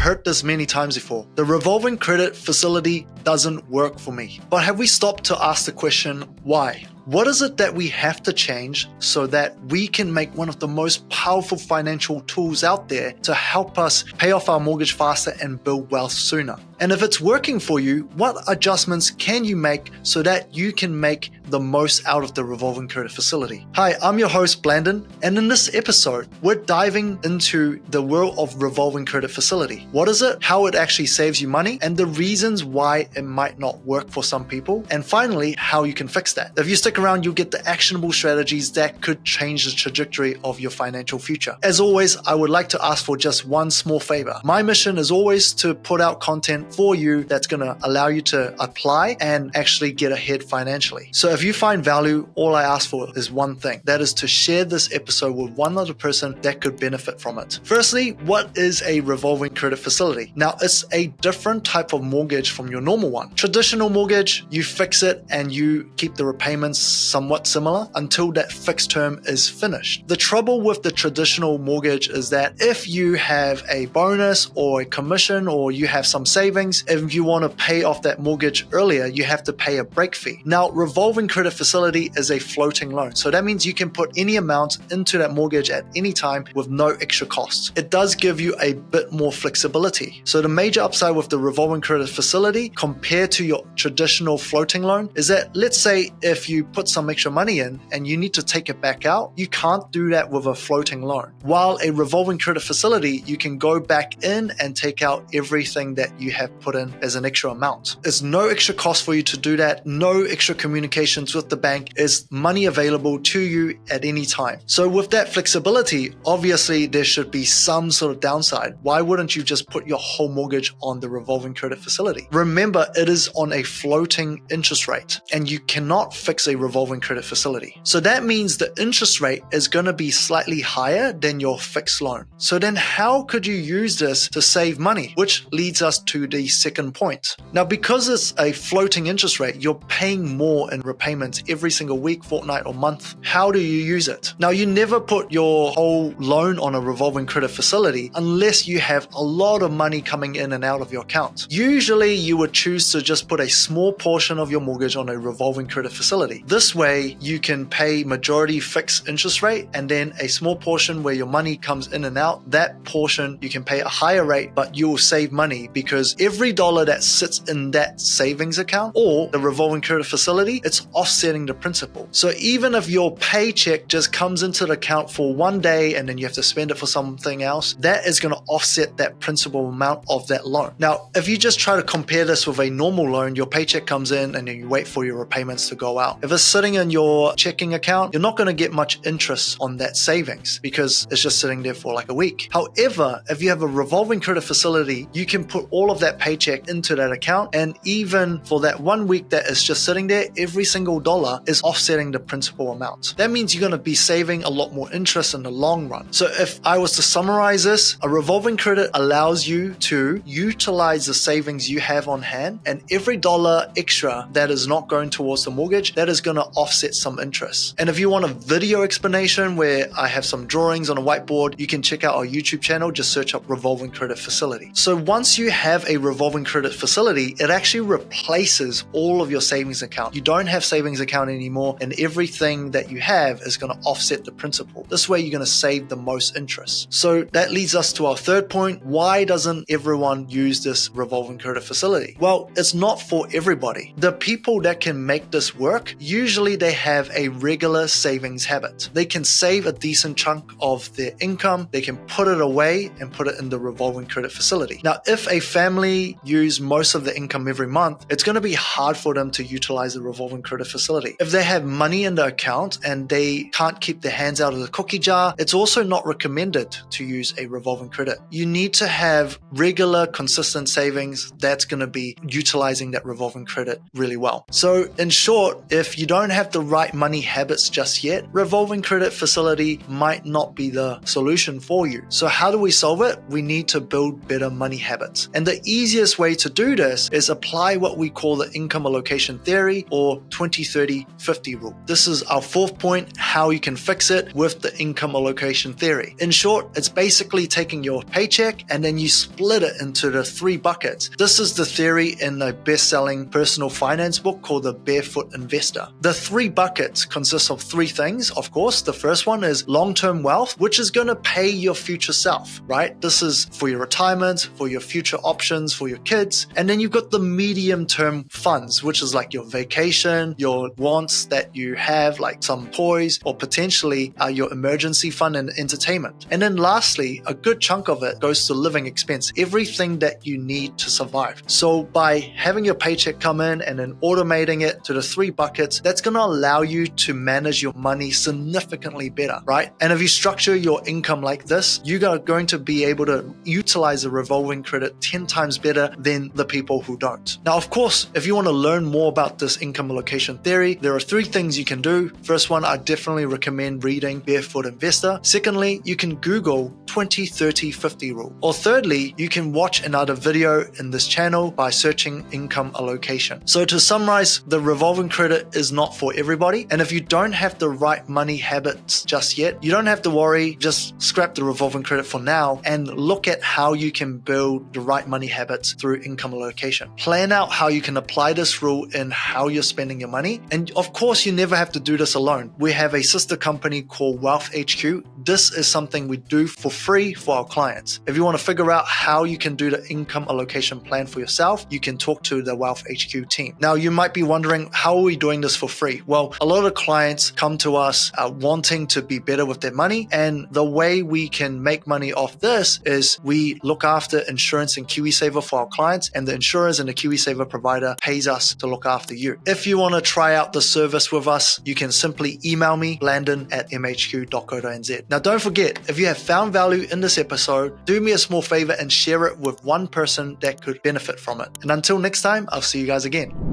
heard this many times before. The revolving credit facility doesn't work for me. But have we stopped to ask the question, why? What is it that we have to change so that we can make one of the most powerful financial tools out there to help us pay off our mortgage faster and build wealth sooner? And if it's working for you, what adjustments can you make so that you can make the most out of the revolving credit facility? Hi, I'm your host, Blandon, and in this episode, we're diving into the world of revolving credit facility. What is it, how it actually saves you money, and the reasons why it might not work for some people, and finally, how you can fix that. If you stick around, you'll get the actionable strategies that could change the trajectory of your financial future. As always, I would like to ask for just one small favor. My mission is always to put out content for you that's going to allow you to apply and actually get ahead financially. So if you find value, all I ask for is one thing. That is to share this episode with one other person that could benefit from it. Firstly, what is a revolving credit facility? Now, it's a different type of mortgage from your normal one. Traditional mortgage, you fix it and you keep the repayments somewhat similar until that fixed term is finished. The trouble with the traditional mortgage is that if you have a bonus or a commission or you have some savings, if you want to pay off that mortgage earlier, you have to pay a break fee. Now, revolving credit facility is a floating loan. So that means you can put any amount into that mortgage at any time with no extra costs. It does give you a bit more flexibility. So the major upside with the revolving credit facility compared to your traditional floating loan is that, let's say if you put some extra money in and you need to take it back out, you can't do that with a floating loan. While a revolving credit facility, you can go back in and take out everything that you have put in as an extra amount. There's no extra cost for you to do that, no extra communications with the bank, is money available to you at any time. So with that flexibility, obviously there should be some sort of downside. Why wouldn't you just put your whole mortgage on the revolving credit facility? Remember, it is on a floating interest rate and you cannot fix a revolving credit facility. So that means the interest rate is going to be slightly higher than your fixed loan. So then how could you use this to save money? Which leads us to the second point. Now, because it's a floating interest rate, you're paying more in repayments every single week, fortnight, or month. How do you use it? Now, you never put your whole loan on a revolving credit facility unless you have a lot of money coming in and out of your account. Usually, you would choose to just put a small portion of your mortgage on a revolving credit facility. This way, you can pay majority fixed interest rate and then a small portion where your money comes in and out. That portion, you can pay a higher rate, but you'll save money because every dollar that sits in that savings account or the revolving credit facility, it's offsetting the principal. So even if your paycheck just comes into the account for one day and then you have to spend it for something else, that is going to offset that principal amount of that loan. Now, if you just try to compare this with a normal loan, your paycheck comes in and then you wait for your repayments to go out. If it's sitting in your checking account, you're not going to get much interest on that savings because it's just sitting there for like a week. However, if you have a revolving credit facility, you can put all of that paycheck into that account, and even for that 1 week that is just sitting there, every single dollar is offsetting the principal amount. That means you're going to be saving a lot more interest in the long run. So if I was to summarize this, a revolving credit allows you to utilize the savings you have on hand, and every dollar extra that is not going towards the mortgage, that is going to offset some interest. And if you want a video explanation where I have some drawings on a whiteboard, you can check out our YouTube channel, just search up revolving credit facility. So once you have a revolving credit facility, it actually replaces all of your savings account. You don't have savings account anymore, and everything that you have is going to offset the principal. This way you're going to save the most interest. So that leads us to our third point. Why doesn't everyone use this revolving credit facility? Well, it's not for everybody. The people that can make this work, usually they have a regular savings habit. They can save a decent chunk of their income, they can put it away and put it in the revolving credit facility. Now, if a family use most of the income every month, it's going to be hard for them to utilize the revolving credit facility. If they have money in the account and they can't keep their hands out of the cookie jar, it's also not recommended to use a revolving credit. You need to have regular, consistent savings that's going to be utilizing that revolving credit really well. So in short, if you don't have the right money habits just yet, revolving credit facility might not be the solution for you. So how do we solve it? We need to build better money habits. And the easiest way to do this is apply what we call the income allocation theory, or 20-30-50 rule. This is our fourth point, how you can fix it with the income allocation theory. In short, it's basically taking your paycheck and then you split it into the 3 buckets. This is the theory in the best-selling personal finance book called The Barefoot Investor. The 3 buckets consist of 3 things, of course. The first one is long-term wealth, which is going to pay your future self, right? This is for your retirement, for your future options, for your kids. And then you've got the medium-term funds, which is like your vacation, your wants that you have, like some toys, or potentially your emergency fund and entertainment. And then lastly, a good chunk of it goes to living expense, everything that you need to survive. So by having your paycheck come in and then automating it to the 3 buckets, that's going to allow you to manage your money significantly better, right? And if you structure your income like this, you are going to be able to utilize the revolving credit 10 times better than the people who don't. Now, of course, if you want to learn more about this income allocation theory, there are 3 things you can do. First one, I definitely recommend reading Barefoot Investor. Secondly, you can Google 20-30-50 rule. Or thirdly, you can watch another video in this channel by searching income allocation. So to summarize, the revolving credit is not for everybody. And if you don't have the right money habits just yet, you don't have to worry. Just scrap the revolving credit for now and look at how you can build the right money habits through income allocation. Plan out how you can apply this rule in how you're spending your money. And of course, you never have to do this alone. We have a sister company called Wealth HQ. This is something we do for free for our clients. If you want to figure out how you can do the income allocation plan for yourself, you can talk to the Wealth HQ team. Now, you might be wondering, how are we doing this for free? Well, a lot of clients come to us wanting to be better with their money. And the way we can make money off this is we look after insurance and KiwiSaver for our clients, and the insurers and the KiwiSaver provider pays us to look after you. If you want to try out the service with us, you can simply email me, landon@mhq.co.nz. Now, don't forget, if you have found value in this episode, do me a small favor and share it with one person that could benefit from it. And until next time, I'll see you guys again.